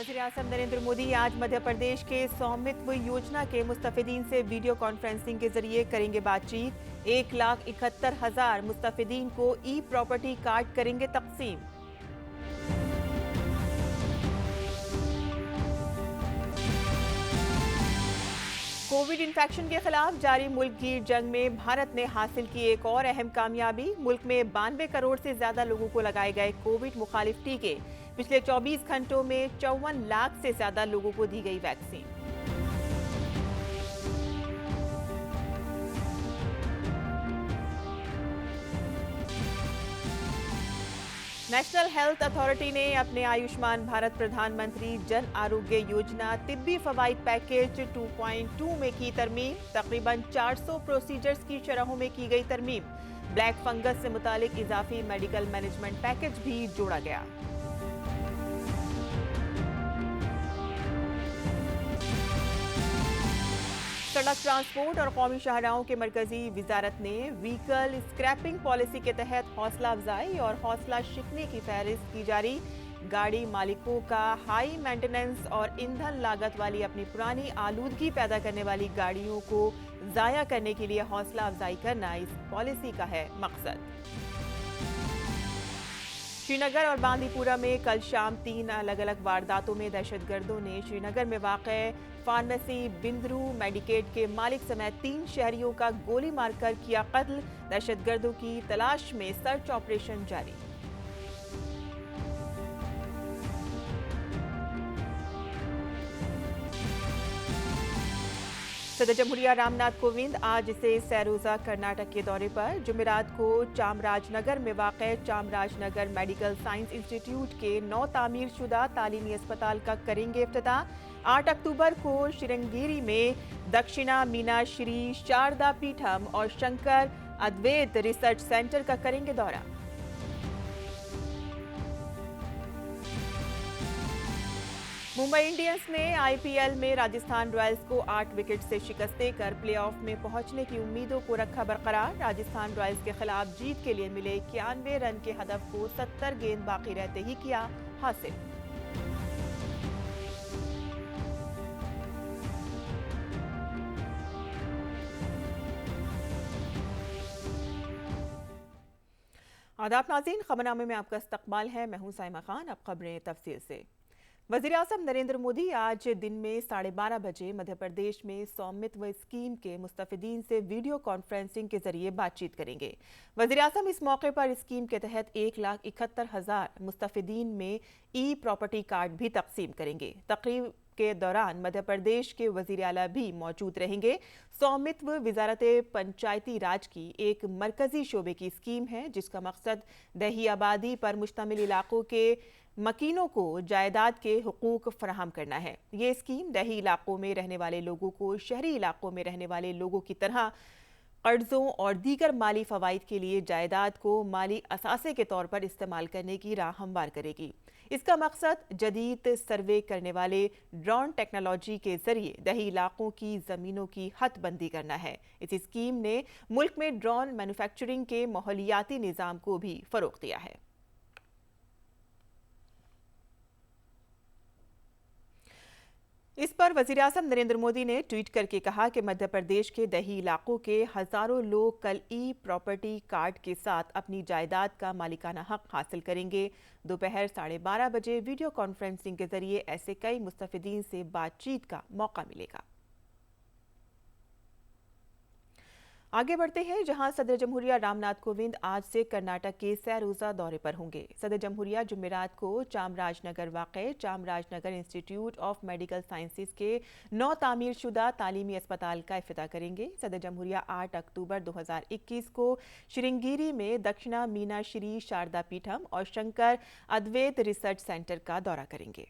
वज़ीर-ए-आज़म नरेंद्र मोदी आज मध्य प्रदेश के स्वामित्व योजना के मुस्तफिदीन से वीडियो कॉन्फ्रेंसिंग के जरिए करेंगे बातचीत। 1,71,000 मुस्तफिदीन को ई प्रॉपर्टी कार्ड करेंगे तकसीम। कोविड इन्फेक्शन के खिलाफ जारी मुल्क की जंग में भारत ने हासिल की एक और अहम कामयाबी। मुल्क में 92 करोड़ से ज्यादा लोगों को लगाए गए कोविड मुखालिफ टीके। पिछले 24 घंटों में 54 लाख से ज्यादा लोगों को दी गई वैक्सीन। नेशनल हेल्थ अथॉरिटी ने अपने आयुष्मान भारत प्रधानमंत्री जन आरोग्य योजना तिब्बी फवाइद पैकेज 2.2 में की तरमीम। तकरीबन 400 प्रोसीजर्स की शरहों में की गई तरमीम। ब्लैक फंगस से मुतालिक इजाफी मेडिकल मैनेजमेंट पैकेज भी जोड़ा गया। सड़क ट्रांसपोर्ट और कौमी शाहराहों के मरकजी वजारत ने व्हीकल स्क्रैपिंग पॉलिसी के तहत हौसला अफजाई और हौसला शिकने की फहरिस्त की जारी। गाड़ी मालिकों का हाई मेंटेनेंस और ईंधन लागत वाली अपनी पुरानी आलूदगी पैदा करने वाली गाड़ियों को जाया करने के लिए हौसला अफजाई करना इस पॉलिसी का है मकसद। श्रीनगर और बांदीपुरा में कल शाम 3 अलग अलग वारदातों में दहशतगर्दों ने श्रीनगर में वाक़े फार्मेसी बिंदरू मेडिकेट के मालिक समेत 3 शहरियों का गोली मारकर किया कत्ल। दहशतगर्दों की तलाश में सर्च ऑपरेशन जारी। सदर जमहूरिया रामनाथ कोविंद आज से सैरोजा कर्नाटक के दौरे पर। जुमेरात को चामराजनगर में वाक़े चामराजनगर मेडिकल साइंस इंस्टीट्यूट के नौ तामीर शुदा तालीमी अस्पताल का करेंगे इफ्तिताह। 8 अक्टूबर को श्रृंगेरी में दक्षिणा मीनाश्री शारदा पीठम और शंकर अद्वैत रिसर्च सेंटर का करेंगे दौरा। मुंबई इंडियंस ने आईपीएल में राजस्थान रॉयल्स को 8 विकेट से शिकस्त देकर प्लेऑफ में पहुंचने की उम्मीदों को रखा बरकरार। राजस्थान रॉयल्स के खिलाफ जीत के लिए मिले 91 रन के हदफ को 70 गेंद बाकी रहते ही किया हासिल। आदाब नाज़रीन, खबरनामे में आपका इस्तकबाल है। मैं हूं साइमा खान। अब खबरें तफसील से। वज़ीर-ए-आज़म नरेंद्र मोदी आज दिन में 12:30 बजे मध्य प्रदेश में स्वामित्व स्कीम के मुस्तफिदीन से वीडियो कॉन्फ्रेंसिंग के जरिए बातचीत करेंगे। वज़ीर-ए-आज़म इस मौके पर स्कीम के तहत 1,71,000 मुस्तफिदीन में ई प्रॉपर्टी कार्ड भी तकसीम करेंगे। तकरीब के दौरान मध्य प्रदेश के वज़ीर आला भी मौजूद रहेंगे। स्वामित्व वजारत पंचायती राज की एक मरकजी शोबे की स्कीम है जिसका मकसद दही आबादी पर मुश्तमिल इलाकों के मकीनों को जायदाद के हुकूक फराहम करना है। ये स्कीम दही इलाकों में रहने वाले लोगों को शहरी इलाकों में रहने वाले लोगों की तरह कर्जों और दीगर माली फवाइद के लिए जायदाद को माली असासे के तौर पर इस्तेमाल करने की राह हमवार करेगी। इसका मकसद जदीद सर्वे करने वाले ड्रोन टेक्नोलॉजी के जरिए दही इलाकों की ज़मीनों की हदबंदी करना है। इस स्कीम ने मुल्क में ड्रोन मैन्युफैक्चरिंग के माहौलियाती निज़ाम को भी फ़रोग़ दिया है। इस पर वज़ीर-ए-आज़म नरेंद्र मोदी ने ट्वीट करके कहा कि मध्य प्रदेश के दही इलाकों के हज़ारों लोग कल ई प्रॉपर्टी कार्ड के साथ अपनी जायदाद का मालिकाना हक हासिल करेंगे। दोपहर 12:30 बजे वीडियो कॉन्फ्रेंसिंग के जरिए ऐसे कई मुस्तफिदीन से बातचीत का मौका मिलेगा। आगे बढ़ते हैं, जहां सदर जमहूरिया रामनाथ कोविंद आज से कर्नाटक के सैरोजा दौरे पर होंगे। सदर जमहूरिया जुमेरात को चामराजनगर वाक़े Chamarajanagar institute of medical sciences के 9 तामीर शुदा तालीमी अस्पताल का इफ्तिताह करेंगे। सदर जमहूरिया 8 अक्टूबर 2021 को श्रृंगेरी में दक्षिणा मीनाश्री शारदा पीठम और शंकर अद्वैत रिसर्च सेंटर का दौरा करेंगे।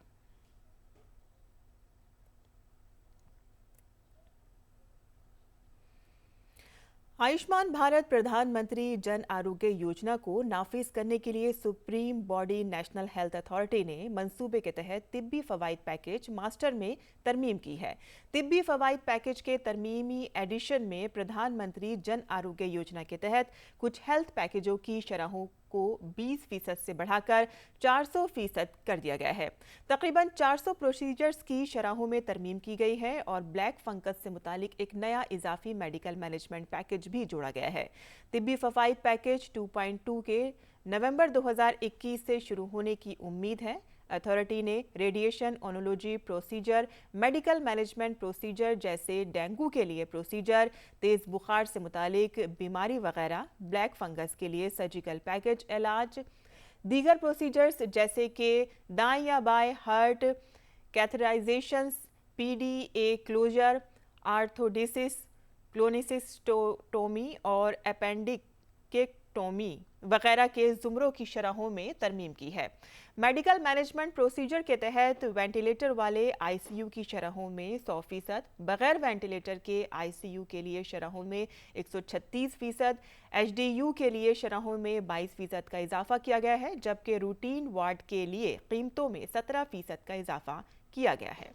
आयुष्मान भारत प्रधानमंत्री जन आरोग्य योजना को नाफिज करने के लिए supreme body national health authority ने मंसूबे के तहत तिब्बी फवाइद पैकेज मास्टर में तरमीम की है। तिब्बी फवाइद पैकेज के तरमीमी एडिशन में प्रधानमंत्री जन आरोग्य योजना के तहत कुछ हेल्थ पैकेजों की शरहों को 20% से बढ़ाकर 400% कर दिया गया है। तकरीबन 400 प्रोसीजर्स की शरहों में तरमीम की गई है और ब्लैक फंगस से मुतालिक एक नया इजाफी मेडिकल मैनेजमेंट पैकेज भी जोड़ा गया है। तिब्बी फवाइद पैकेज 2.2 के नवंबर 2021 से शुरू होने की उम्मीद है। अथॉरिटी ने radiation oenology procedure, medical management procedure जैसे डेंगू के लिए प्रोसीजर, तेज बुखार से मुतालिक बीमारी वगैरह, ब्लैक फंगस के लिए सर्जिकल पैकेज इलाज, दीगर प्रोसीजर्स जैसे कि दाएं या बाएं हार्ट कैथराइजेशंस, पीडीए क्लोजर, आर्थोडेसिस, क्लोनिसिस्टोमी और एपेंडिकेक्टोमी वगैरह के जुमरों की शरहों में तरमीम की है। मेडिकल मैनेजमेंट प्रोसीजर के तहत वेंटिलेटर वाले आईसीयू की शरहों में 100%, बगैर वेंटिलेटर के आईसीयू के लिए शरहों में 136%, एचडीयू के लिए शरहों में 22% का इजाफा किया गया है, जबकि रूटीन वार्ड के लिए कीमतों में 17% का इजाफा किया गया है।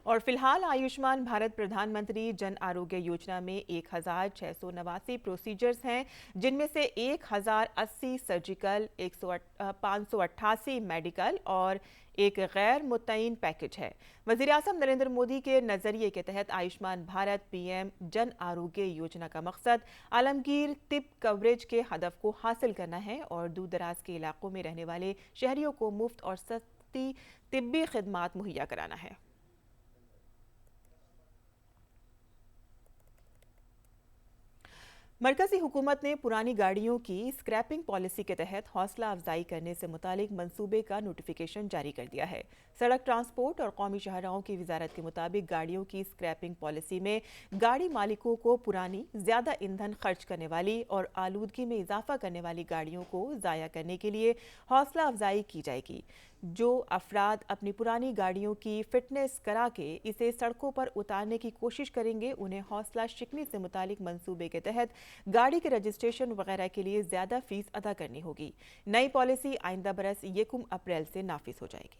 और फिलहाल आयुष्मान भारत प्रधानमंत्री जन आरोग्य योजना में 1689 प्रोसीजर्स हैं, जिनमें से 1080 सर्जिकल, 588 मेडिकल और एक गैर मुतय्यन पैकेज है। वज़ीर-ए-आज़म नरेंद्र मोदी के नजरिए के तहत आयुष्मान भारत पीएम जन आरोग्य योजना का मकसद आलमगीर तिब कवरेज के हदफ को हासिल करना है और दूर दराज के इलाकों में रहने वाले शहरियों को मुफ्त और सस्ती तिब्बी खिदमात मुहैया कराना है। मरकजी हुकूमत ने पुरानी गाड़ियों की स्क्रैपिंग पॉलिसी के तहत हौसला अफजाई करने से मुतालिक मंसूबे का नोटिफिकेशन जारी कर दिया है। सड़क ट्रांसपोर्ट और कौमी शाहराहों की वजारत के मुताबिक गाड़ियों की स्क्रैपिंग पॉलिसी में गाड़ी मालिकों को पुरानी, ज्यादा ईंधन खर्च करने वाली और आलूदगी में इजाफा करने वाली गाड़ियों को ज़ाया करने के लिए हौसला अफजाई की जाएगी। जो अफराद अपनी पुरानी गाड़ियों की फिटनेस करा के इसे सड़कों पर उतारने की कोशिश करेंगे, उन्हें हौसला शिकनी से मुतालिक मंसूबे के तहत गाड़ी के रजिस्ट्रेशन वगैरह के लिए ज्यादा फीस अदा करनी होगी। नई पॉलिसी आइंदा बरस 1 अप्रैल से नाफिज हो जाएगी।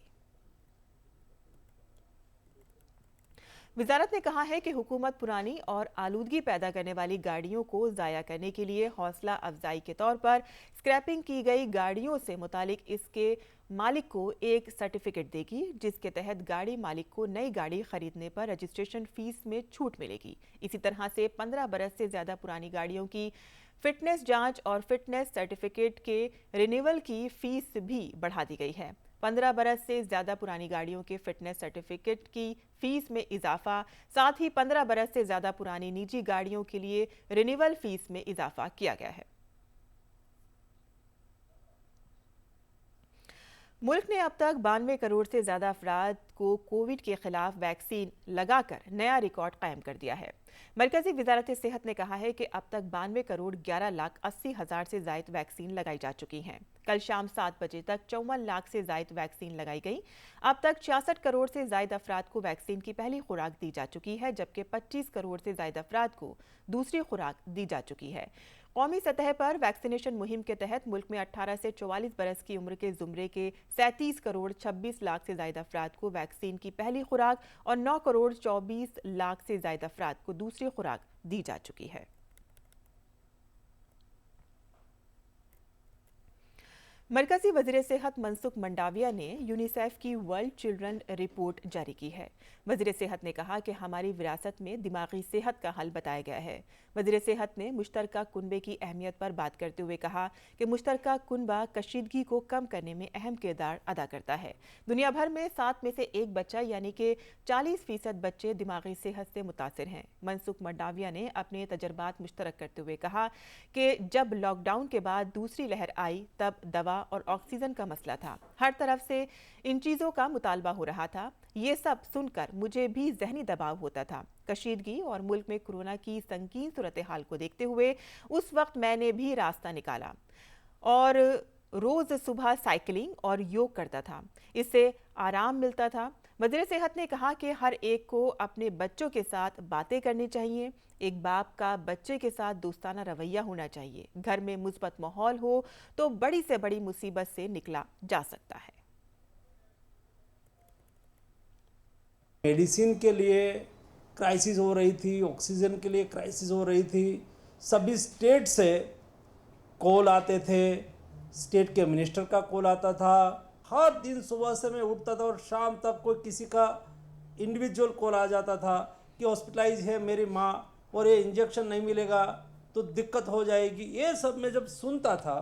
वजारत ने कहा है कि हुकूमत पुरानी और आलूदगी पैदा करने वाली गाड़ियों को ज़ाया करने के लिए हौसला अफजाई के तौर पर स्क्रैपिंग की गई गाड़ियों से मुतालिक इसके मालिक को एक सर्टिफिकेट देगी, जिसके तहत गाड़ी मालिक को नई गाड़ी खरीदने पर रजिस्ट्रेशन फीस में छूट मिलेगी। इसी तरह से 15 बरस से ज़्यादा पुरानी गाड़ियों की फिटनेस जांच और फिटनेस सर्टिफिकेट के रिन्यूअल की फीस भी बढ़ा दी गई है। 15 बरस से ज्यादा पुरानी गाड़ियों के फिटनेस सर्टिफिकेट की फीस में इजाफा, साथ ही 15 बरस से ज्यादा पुरानी निजी गाड़ियों के लिए रिन्यूअल फीस में इजाफा किया गया है। मुल्क ने अब तक 92 करोड़ से ज्यादा अफराद को कोविड के खिलाफ वैक्सीन लगाकर नया रिकॉर्ड कायम कर दिया है। मरकजी वजारत सेहत ने कहा है कि अब तक 92 करोड़ 11 लाख 80 हजार से जायद वैक्सीन लगाई जा चुकी हैं। कल शाम 7 बजे तक 54 लाख से जायद वैक्सीन लगाई गई। अब तक 66 करोड़ से जायद अफराद को वैक्सीन की पहली खुराक दी जा चुकी है, जबकि 25 करोड़ से जायद अफराद को दूसरी खुराक दी जा चुकी है। कौमी सतह पर वैक्सीनेशन मुहिम के तहत मुल्क में 18 से 44 बरस की उम्र के जुमरे के 37 करोड़ 26 लाख से ज्यादा अफराद को वैक्सीन की पहली खुराक और 9 करोड़ 24 लाख से ज्यादा अफराद को दूसरी खुराक दी जा चुकी है। मरकजी वज़ीर सेहत मनसुख मंडाविया ने यूनिसेफ की वर्ल्ड चिल्ड्रन रिपोर्ट जारी की है। वज़ीर सेहत ने कहा कि हमारी विरासत में दिमागी सेहत का हल बताया गया है। वज़ीर सेहत ने मुश्तरका कुनबे की अहमियत पर बात करते हुए कहा कि मुश्तरका कुनबा कशीदगी को कम करने में अहम किरदार अदा करता है। दुनिया भर में 7 में से 1 बच्चा यानी कि 40% बच्चे दिमागी सेहत से मुतासिर हैं। मनसुख मंडाविया ने अपने तजर्बात मुश्तरक करते हुए कहा कि जब लॉकडाउन के बाद दूसरी लहर आई तब दवा और ऑक्सीजन का मसला था। हर तरफ से इन चीज़ों का मुतालबा हो रहा था। ये सब सुनकर मुझे भी जहनी दबाव होता था। कशीदगी और मुल्क में कोरोना की संकीर्ण सूरत हाल को देखते हुए उस वक्त मैंने भी रास्ता निकाला और रोज़ सुबह साइकिलिंग और योग करता था। इससे आराम मिलता था। वज़ीर सेहत ने कहा कि हर एक को अपने बच्चों के साथ बातें करनी चाहिए। एक बाप का बच्चे के साथ दोस्ताना रवैया होना चाहिए। घर में मुस्बत माहौल हो तो बड़ी से बड़ी मुसीबत से निकला जा सकता है। मेडिसिन के लिए क्राइसिस हो रही थी, ऑक्सीजन के लिए क्राइसिस हो रही थी। सभी स्टेट से कॉल आते थे, स्टेट के मिनिस्टर का कॉल आता था। हर दिन सुबह से मैं उठता था और शाम तक कोई किसी का इंडिविजुअल कॉल आ जाता था कि हॉस्पिटलाइज है मेरी माँ और ये इंजेक्शन नहीं मिलेगा तो दिक्कत हो जाएगी। ये सब मैं जब सुनता था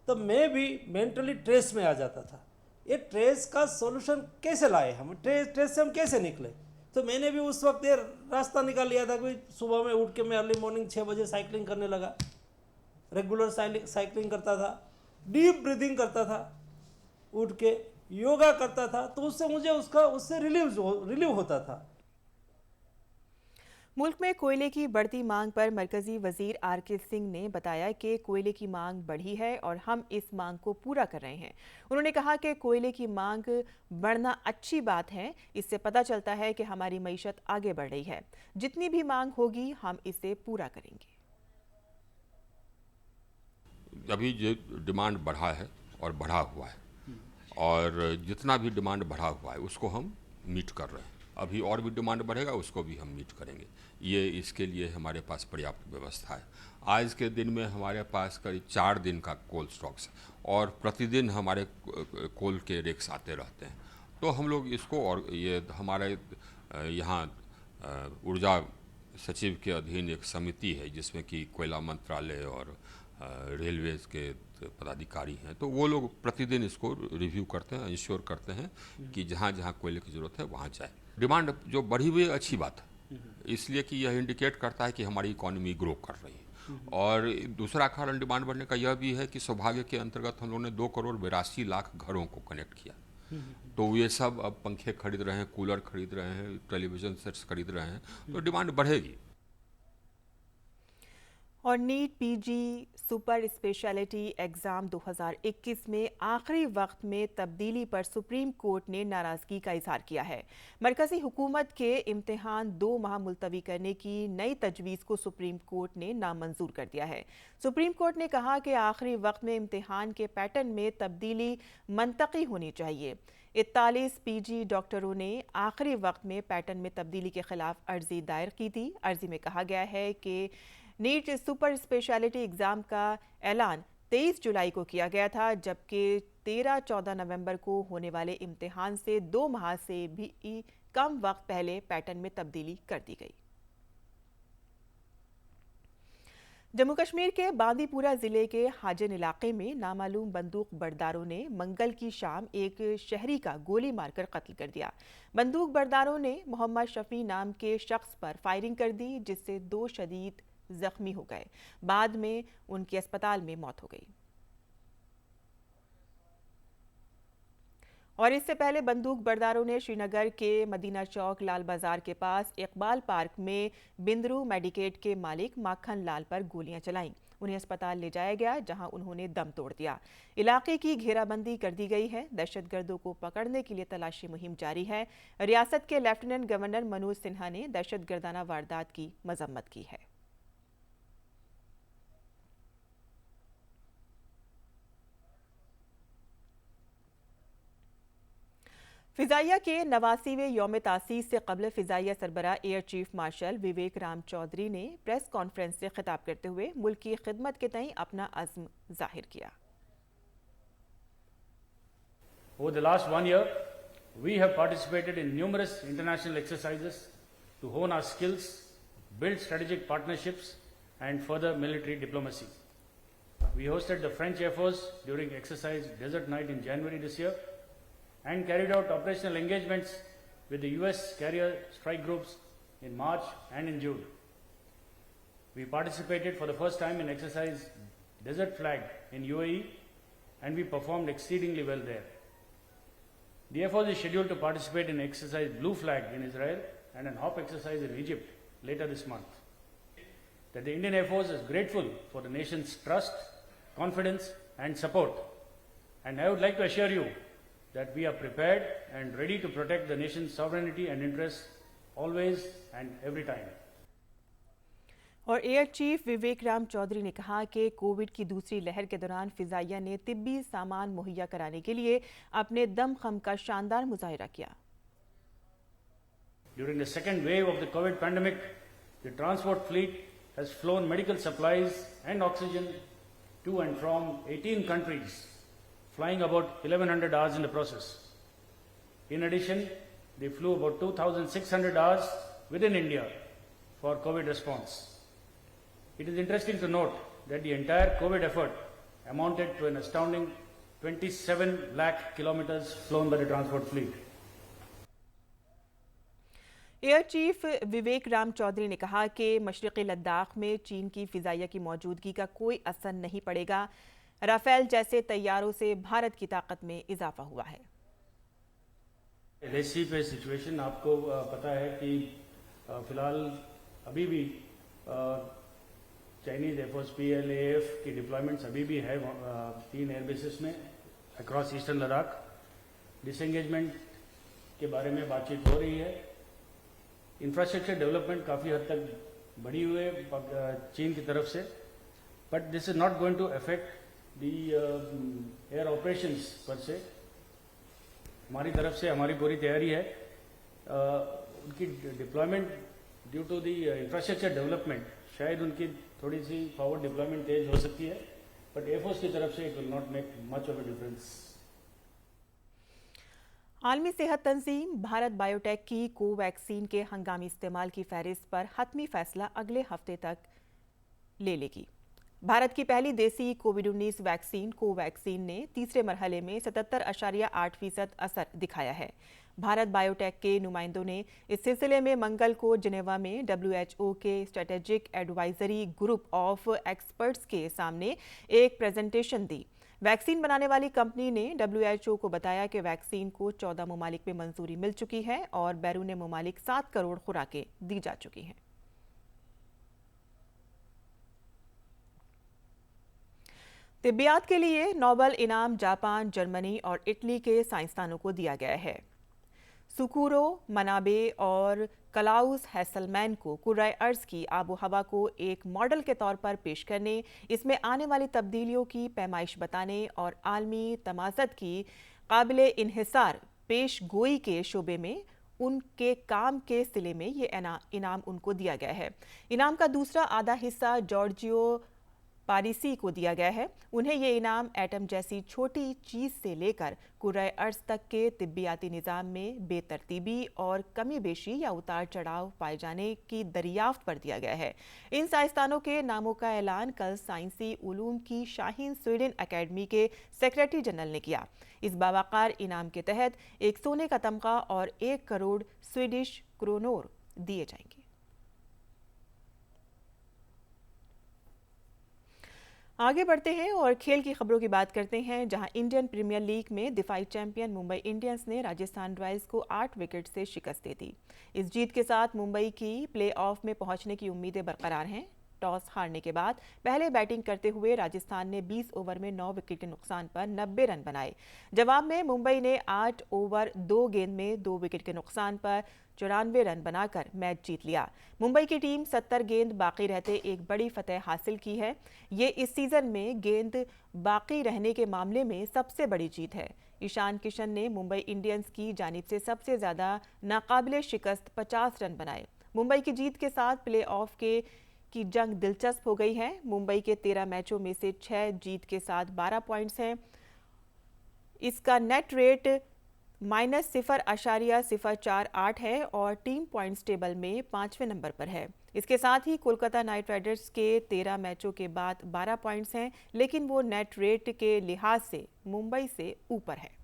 तब मैं भी मेंटली ट्रेस में आ जाता था। ये ट्रेस का सॉल्यूशन कैसे लाए हम, ट्रेस से हम कैसे निकले। तो मैंने भी उस वक्त ये रास्ता निकाल लिया था कि सुबह में उठ के मैं अर्ली मॉर्निंग 6 बजे साइकिलिंग करने लगा। रेगुलर साइकिलिंग करता था, डीप ब्रीदिंग करता था, उठ के योगा करता था, तो उससे मुझे उससे रिलीव होता था। मुल्क में कोयले की बढ़ती मांग पर मरकजी वजीर आर.के. सिंह ने बताया कि कोयले की मांग बढ़ी है और हम इस मांग को पूरा कर रहे हैं। उन्होंने कहा कि कोयले की मांग बढ़ना अच्छी बात है। इससे पता चलता है कि हमारी मईशत आगे बढ़ रही है। जितनी भी मांग होगी हम इसे पूरा करेंगे। अभी जो डिमांड बढ़ा है और बढ़ा हुआ है, और जितना भी डिमांड बढ़ा हुआ है उसको हम मीट कर रहे हैं। अभी और भी डिमांड बढ़ेगा, उसको भी हम मीट करेंगे। ये इसके लिए हमारे पास पर्याप्त व्यवस्था है। आज के दिन में हमारे पास करीब 4 दिन का कोल स्टॉक्स है और प्रतिदिन हमारे कोल के रेक्स आते रहते हैं। तो हम लोग इसको, और ये हमारे यहाँ ऊर्जा सचिव के अधीन एक समिति है जिसमें कि कोयला मंत्रालय और रेलवेज के पदाधिकारी हैं, तो वो लोग प्रतिदिन इसको रिव्यू करते हैं, इंश्योर करते हैं कि जहाँ जहाँ कोयले की ज़रूरत है वहाँ जाए। डिमांड जो बढ़ी हुई है अच्छी बात है, इसलिए कि यह इंडिकेट करता है कि हमारी इकॉनमी ग्रो कर रही है। और दूसरा कारण डिमांड बढ़ने का यह भी है कि सौभाग्य के अंतर्गत हम लोगों ने 2,82,00,000 घरों को कनेक्ट किया। तो ये सब अब पंखे खरीद रहे हैं, कूलर खरीद रहे हैं, टेलीविज़न सेट्स खरीद रहे हैं, तो डिमांड बढ़ेगी। और NEET PG super speciality exam 2021 में आखिरी वक्त में तब्दीली पर सुप्रीम कोर्ट ने नाराज़गी का इजहार किया है। मरकज़ी हुकूमत के इम्तिहान 2 माह मुलतवी करने की नई तजवीज़ को सुप्रीम कोर्ट ने नामंजूर कर दिया है। सुप्रीम कोर्ट ने कहा कि आखिरी वक्त में इम्तिहान के पैटर्न में तब्दीली मंतकी होनी चाहिए। 41 पीजी डॉक्टरों ने आखिरी वक्त में पैटर्न में तब्दीली के खिलाफ अर्जी दायर की थी। अर्जी में कहा गया है कि नीट सुपर स्पेशलिटी एग्ज़ाम का ऐलान 23 जुलाई को किया गया था, जबकि 13-14 नवंबर को होने वाले इम्तिहान से 2 माह से भी कम वक्त पहले पैटर्न में तब्दीली कर दी गई। जम्मू कश्मीर के बांदीपुरा जिले के हाजिन इलाके में नामालूम बंदूक बरदारों ने मंगल की शाम एक शहरी का गोली मारकर कत्ल कर दिया। बंदूक बरदारों ने मोहम्मद शफी नाम के शख्स पर फायरिंग कर दी, जिससे 2 शदीद जख्मी हो गए। बाद में उनकी अस्पताल में मौत हो गई। और इससे पहले बंदूक बरदारों ने श्रीनगर के मदीना चौक लाल बाजार के पास इकबाल पार्क में बिंदरू मेडिकेट के मालिक माखन लाल पर गोलियां चलाईं। उन्हें अस्पताल ले जाया गया, जहां उन्होंने दम तोड़ दिया। इलाके की घेराबंदी कर दी गई है। दहशतगर्दों को पकड़ने के लिए तलाशी मुहिम जारी है। रियासत के लेफ्टिनेंट गवर्नर मनोज सिन्हा ने दहशतगर्दाना वारदात की मजम्मत की है। फिजाइया के 89वें यौम तासीस से कबल फिजाइया सरबरा एयर चीफ मार्शल विवेक राम चौधरी ने प्रेस कॉन्फ्रेंस से खिताब करते हुए मुल्क की खिदमत के तई अपना अज़्म जाहिर किया। Over the last 1 year, we have participated in numerous international exercises to hone our skills, build strategic partnerships, and further military diplomacy. We hosted the French Air Force during exercise Desert Night in January this year, and carried out operational engagements with the US carrier strike groups in March and in June. We participated for the first time in exercise Desert Flag in UAE, and we performed exceedingly well there. The Air Force is scheduled to participate in exercise Blue Flag in Israel and an HOP exercise in Egypt later this month. That the Indian Air Force is grateful for the nation's trust, confidence and support. And I would like to assure you that we are prepared and ready to protect the nation's sovereignty and interests always and every time. और air chief Vivek Ram Chaudhari ने कहा कि Covid की दूसरी लहर के दौरान फिजाइया ने तिब्बी सामान मुहैया कराने के लिए अपने दमखम का शानदार मुजाहिरा किया। During the second wave of the COVID pandemic, the transport fleet has flown medical supplies and oxygen to and from 18 countries, flying about 1100 hours in the process. In addition, they flew about 2,600 hours within India for COVID response. It is interesting to note that the entire COVID effort amounted to an astounding 27 lakh kilometers flown by the transport fleet. Air chief Vivek Ram Chaudhari ने कहा कि मशरक़ी लद्दाख में चीन की फिजाइया की मौजूदगी का कोई असर नहीं पड़ेगा। राफेल जैसे तैयारों से भारत की ताकत में इजाफा हुआ है। LAC पे सिचुएशन आपको पता है कि फिलहाल अभी भी चाइनीज एयरफोर्स PLAF की डिप्लॉयमेंट्स अभी भी है 3 एयरबेसेस में अक्रॉस ईस्टर्न लद्दाख। डिसएंगेजमेंट के बारे में बातचीत हो रही है। इंफ्रास्ट्रक्चर डेवलपमेंट काफ़ी हद तक बढ़ी हुई है चीन की तरफ से, but this is not going to affect the air operations per se. हमारी तरफ से हमारी पूरी तैयारी है। उनकी deployment due to the infrastructure development शायद उनकी थोड़ी सी फॉरवर्ड डिप्लॉयमेंट तेज हो सकती है, बट एयरफोर्स की तरफ से it will not make much of a difference. आलमी सेहत तंजीम भारत बायोटेक की कोवैक्सीन के हंगामी इस्तेमाल की फहरिस्त पर हतमी फैसला अगले हफ्ते तक ले लेगी। भारत की पहली देसी कोविड-19 वैक्सीन कोवैक्सीन ने तीसरे मरहले में 77.8% असर दिखाया है। भारत बायोटेक के नुमाइंदों ने इस सिलसिले में मंगल को जिनेवा में WHO के strategic advisory group of experts के सामने एक प्रेजेंटेशन दी। वैक्सीन बनाने वाली कंपनी ने WHO को बताया कि वैक्सीन को 14 ममालिक में मंजूरी मिल चुकी है और बैरून ममालिक 7 करोड़ खुराकें दी जा चुकी हैं। तिब्बियात के लिए नोबेल इनाम जापान, जर्मनी और इटली के साइंसदानों को दिया गया है। सुकुरो मनाबे और क्लाउस हैसलमैन को कुर्राए अर्ज की आबो हवा को एक मॉडल के तौर पर पेश करने, इसमें आने वाली तब्दीलियों की पैमाइश बताने और आलमी तमाज़त की काबिले इन्हिसार पेश गोई के शोबे में उनके काम के सिले में ये इनाम उनको दिया गया है। इनाम का दूसरा आधा हिस्सा जॉर्जियो पारिसी को दिया गया है। उन्हें ये इनाम एटम जैसी छोटी चीज से लेकर कुर्राए अर्ज तक के तिब्बियाती निज़ाम में बेतरतीबी और कमी बेशी या उतार चढ़ाव पाए जाने की दरियाफ्त पर दिया गया है। इन साइंसदानों के नामों का ऐलान कल साइंसी उलूम की शाहीन स्वीडन अकेडमी के सेक्रेटरी जनरल ने किया। इस बावकार इनाम के तहत एक सोने का तमगा और 1 करोड़ स्वीडिश क्रोनोर दिए जाएंगे। आगे बढ़ते हैं और खेल की खबरों की बात करते हैं, जहां इंडियन प्रीमियर लीग में दिफाई चैंपियन मुंबई इंडियंस ने राजस्थान रॉयल्स को 8 विकेट से शिकस्त दे दी। इस जीत के साथ मुंबई की प्लेऑफ में पहुंचने की उम्मीदें बरकरार हैं। टॉस हारने के बाद पहले बैटिंग करते हुए राजस्थान ने 20 ओवर में 9 विकेट के नुकसान पर 90 रन बनाए। जवाब में मुंबई ने 8 ओवर 2 गेंद में 2 विकेट के नुकसान पर 94 रन बनाकर मैच जीत लिया। मुंबई की टीम 70 गेंद बाकी रहते एक बड़ी फतह हासिल की है। ये इस सीजन में गेंद बाकी रहने के मामले में सबसे बड़ी जीत है। ईशान किशन ने मुंबई इंडियंस की जानिब से सबसे ज़्यादा नाकाबिले शिकस्त 50 रन बनाए। मुंबई की जीत के साथ प्ले ऑफ की जंग दिलचस्प हो गई है। मुंबई के 13 मैचों में से 6 जीत के साथ 12 पॉइंट्स हैं। इसका नेट रेट -0.048 है और टीम पॉइंट्स टेबल में 5वें नंबर पर है। इसके साथ ही कोलकाता नाइट राइडर्स के 13 मैचों के बाद 12 पॉइंट्स हैं, लेकिन वो नेट रेट के लिहाज से मुंबई से ऊपर है।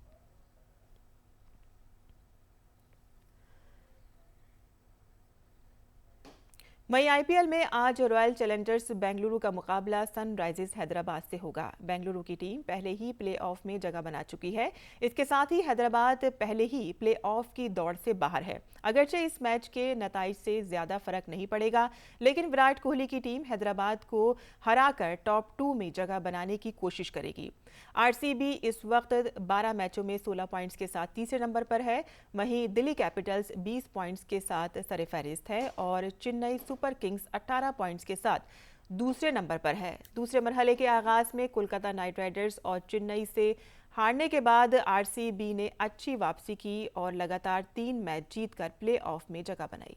वहीं IPL में आज रॉयल चैलेंजर्स बेंगलुरु का मुकाबला सनराइजर्स हैदराबाद से होगा। बेंगलुरु की टीम पहले ही प्लेऑफ में जगह बना चुकी है। इसके साथ ही हैदराबाद पहले ही प्लेऑफ की दौड़ से बाहर है। अगरचे इस मैच के नताइज से ज्यादा फर्क नहीं पड़ेगा, लेकिन विराट कोहली की टीम हैदराबाद को हराकर टॉप 2 में जगह बनाने की कोशिश करेगी। आरसीबी इस वक्त 12 मैचों में 16 पॉइंट्स के साथ तीसरे नंबर पर है। वहीं दिल्ली कैपिटल्स 20 पॉइंट्स के साथ सरफहरिस्त है और चेन्नई सुपर किंग्स 18 पॉइंट्स के साथ दूसरे नंबर पर है। दूसरे मरहले के आगाज में कोलकाता नाइट राइडर्स और चेन्नई से हारने के बाद आरसीबी ने अच्छी वापसी की और लगातार 3 मैच जीतकर प्लेऑफ में जगह बनाई।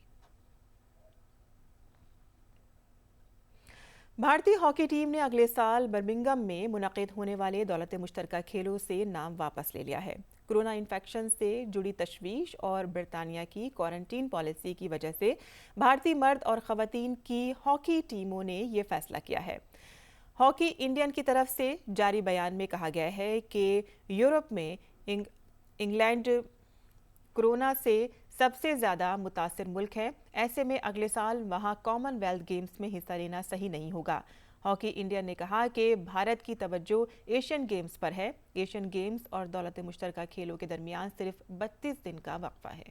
भारतीय हॉकी टीम ने अगले साल बर्मिंघम में मुनक़िद होने वाले दौलत मुश्तरका खेलों से नाम वापस ले लिया है। कोरोना इन्फेक्शन से जुड़ी तशवीश और बरतानिया की क्वारंटीन पॉलिसी की वजह से भारतीय मर्द और ख़वातीन की हॉकी टीमों ने ये फैसला किया है। हॉकी इंडियन की तरफ से जारी बयान में कहा गया है कि यूरोप में इंग्लैंड कोरोना से सबसे ज़्यादा मुतासिर मुल्क है। ऐसे में अगले साल वहां कॉमनवेल्थ गेम्स में हिस्सा लेना सही नहीं होगा। हॉकी इंडिया ने कहा कि भारत की तवज्जो एशियन गेम्स पर है। एशियन गेम्स और दौलत मुश्तरका खेलों के दरमियान सिर्फ 32 दिन का वक्फा है।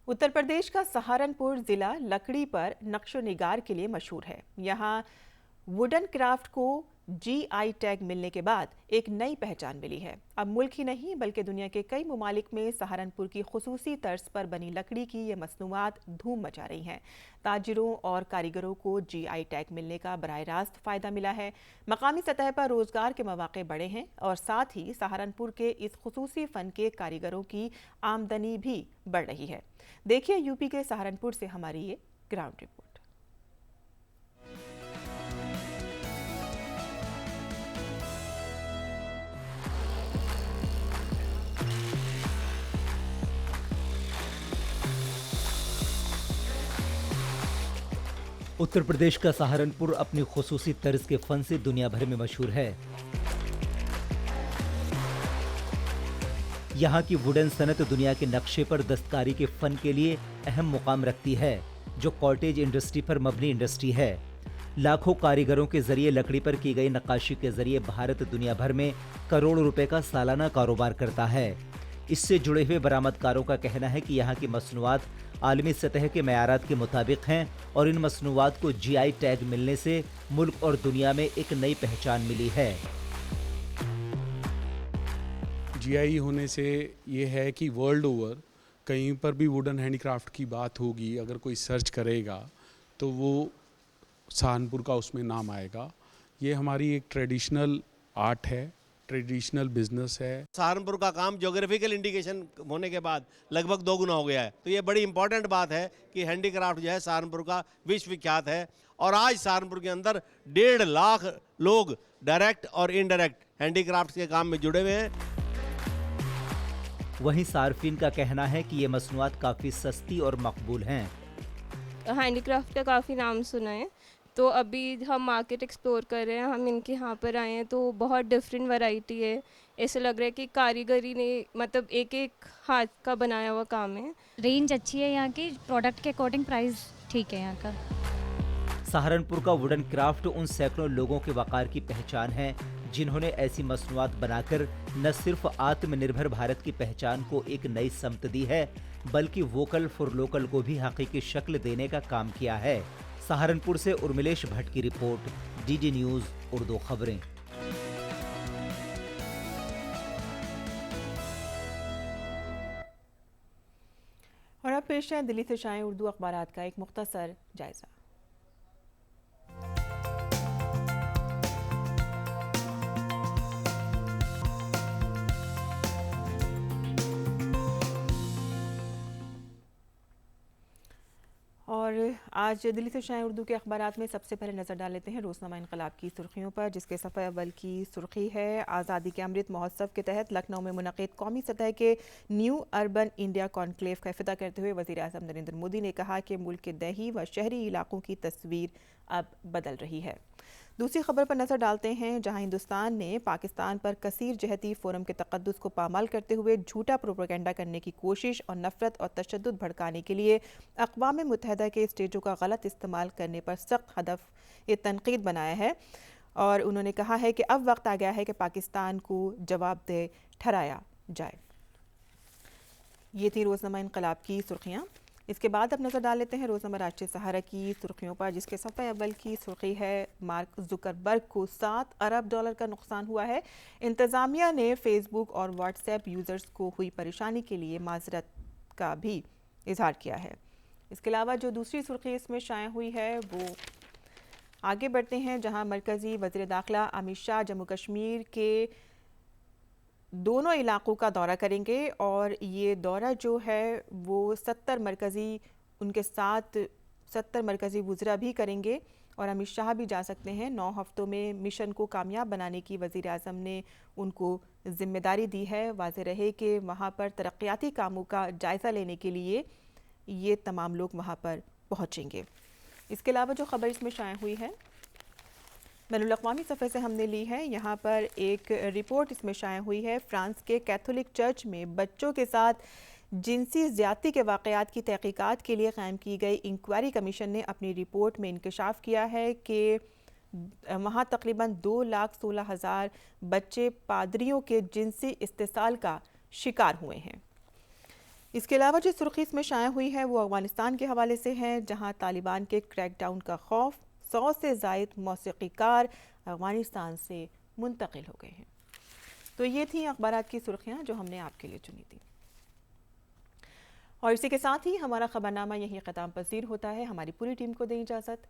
उत्तर प्रदेश का सहारनपुर जिला लकड़ी पर नक्शो निगार के लिए मशहूर है। यहाँ वुडन क्राफ्ट को जीआई टैग मिलने के बाद एक नई पहचान मिली है। अब मुल्क ही नहीं बल्कि दुनिया के कई ममालिक में सहारनपुर की खुसूसी तर्ज पर बनी लकड़ी की ये मसनूआत धूम मचा रही हैं। ताजिरों और कारीगरों को जीआई टैग मिलने का बराह रास्त फ़ायदा मिला है। मकामी सतह पर रोज़गार के मौक़े बढ़े हैं और साथ ही सहारनपुर के इस खुसूसी फ़न के कारीगरों की आमदनी भी बढ़ रही है। देखिए यूपी के सहारनपुर से हमारी ये ग्राउंड रिपोर्ट। उत्तर प्रदेश का सहारनपुर अपनी खुसूसी तर्ज के फन से दुनिया भर में मशहूर है। यहाँ की वुडन सनत दुनिया के नक्शे पर दस्तकारी के फन के लिए अहम मुकाम रखती है, जो कॉटेज इंडस्ट्री पर मबनी इंडस्ट्री है। लाखों कारीगरों के जरिए लकड़ी पर की गई नक्काशी के जरिए भारत दुनिया भर में करोड़ों रुपए का सालाना कारोबार करता है। इससे जुड़े हुए बरामदकारों का कहना है कि यहाँ की मसनूआत आलमी सतह के मयारात के मुताबिक हैं और इन मसनूआत को जीआई टैग मिलने से मुल्क और दुनिया में एक नई पहचान मिली है। जीआई होने से ये है कि वर्ल्ड ओवर कहीं पर भी वुडन हैंडीक्राफ्ट की बात होगी, अगर कोई सर्च करेगा तो वो सहारनपुर का उसमें नाम आएगा। ये हमारी एक ट्रेडिशनल आर्ट है, ट्रेडिशनल बिजनेस है। सहारनपुर का काम ज्योग्राफिकल इंडिकेशन होने के बाद लगभग 2 गुना हो गया है, तो ये बड़ी इंपॉर्टेंट बात है कि हैंडीक्राफ्ट जो है सहारनपुर का विश्व विख्यात है। और आज सहारनपुर के अंदर 1.5 लाख लोग डायरेक्ट और इनडायरेक्ट हैंडीक्राफ्ट के काम में जुड़े हुए हैं। वहीं सार्फिन का कहना है कि ये मसनूआत काफ़ी सस्ती और मकबूल हैं। हैंडीक्राफ्ट का काफ़ी नाम सुना है, तो अभी हम मार्केट एक्सप्लोर कर रहे हैं। हम इनके यहाँ पर आए हैं तो बहुत डिफरेंट वैरायटी है। ऐसे लग रहा है कि कारीगरी ने मतलब एक एक हाथ का बनाया हुआ काम है। रेंज अच्छी है यहाँ की, प्रोडक्ट के अकॉर्डिंग प्राइस ठीक है यहाँ का। सहारनपुर का वुडन क्राफ्ट उन सैकड़ों लोगों के वक़ार की पहचान है जिन्होंने ऐसी मसनूआत बनाकर न सिर्फ आत्मनिर्भर भारत की पहचान को एक नई समत दी है, बल्कि वोकल फॉर लोकल को भी हकीकी शक्ल देने का काम किया है। सहारनपुर से उर्मिलेश भट्ट की रिपोर्ट, डीडी न्यूज़ उर्दू खबरें। और अब पेश है दिल्ली से शाये उर्दू अखबारात का एक मुख्तसर जायजा। और आज दिल्ली से शाये उर्दू के अखबारात में सबसे पहले नज़र डाल लेते हैं रोज़नामा इनकलाब की सुर्खियों पर, जिसके सफ़े अव्वल की सुर्खी है आज़ादी के अमृत महोत्सव के तहत लखनऊ में मुनक़िद कौमी सतह के न्यू अर्बन इंडिया कॉन्क्लेव का इफ्तिताह करते हुए वज़ीर आज़म नरेंद्र मोदी ने कहा कि मुल्क के देही व शहरी इलाकों की तस्वीर अब बदल रही है। दूसरी खबर पर नज़र डालते हैं, जहां हिंदुस्तान ने पाकिस्तान पर कसीर जहती फोरम के तक़द्दुस को पामाल करते हुए झूठा प्रोपेगेंडा करने की कोशिश और नफरत और तशद्दुद भड़काने के लिए अक़वाम मुत्तहिदा के स्टेजों का गलत इस्तेमाल करने पर सख्त हदफ ये तनकीद बनाया है। और उन्होंने कहा है कि अब वक्त आ गया है कि पाकिस्तान को जवाबदेह ठहराया जाए। ये थी रोज़नामा इनकलाब की सुर्खियाँ। इसके बाद अब नज़र डाल लेते हैं रोज़नामा राष्ट्रीय सहारा की सुर्खियों पर, जिसके सफ़े अव्वल की सुर्खी है मार्क जुकरबर्ग को $7 अरब का नुकसान हुआ है। इंतज़ामिया ने फेसबुक और व्हाट्सएप यूज़र्स को हुई परेशानी के लिए माजरत का भी इजहार किया है। इसके अलावा जो दूसरी सुर्खी इसमें शाया हुई है वो आगे बढ़ते हैं, जहां मरकज़ी वज़ीर दाखिला अमित शाह जम्मू कश्मीर के दोनों इलाकों का दौरा करेंगे और ये दौरा जो है वो 70 मरकज़ी वुज़रा भी करेंगे और अमित शाह भी जा सकते हैं। 9 हफ्तों में मिशन को कामयाब बनाने की वज़ीर आज़म ने उनको जिम्मेदारी दी है। वाज़ेह रहे कि वहाँ पर तरक्याती कामों का जायज़ा लेने के लिए ये तमाम लोग वहाँ पर पहुँचेंगे। इसके अलावा जो ख़बर इसमें शाया हुई है बैनुल-अक़वामी सफ़े से हमने ली है। यहाँ पर एक रिपोर्ट इसमें शाया हुई है। फ्रांस के कैथोलिक चर्च में बच्चों के साथ जिनसी ज़्यादती के वाक़यात की तहक़ीक़ात के लिए क़ायम की गई इंक्वायरी कमीशन ने अपनी रिपोर्ट में इंकशाफ किया है कि वहाँ तकरीबन 2,16,000 बच्चे पादरियों के जिनसी इस्तेसाल का शिकार हुए हैं। इसके अलावा जो सुर्खी इसमें शाया हुई है वो अफ़गानिस्तान के हवाले से है, जहाँ तालिबान के क्रैकडाउन का खौफ 100 से ज़ायद मौसीक़ीकार अफ़गानिस्तान से मुंतकिल हो गए हैं। तो ये थी अखबारात की सुर्खियाँ जो हमने आपके लिए चुनी थी और इसी के साथ ही हमारा खबरनामा यहीं ख़त्म पज़ीर होता है। हमारी पूरी टीम को दें इजाज़त।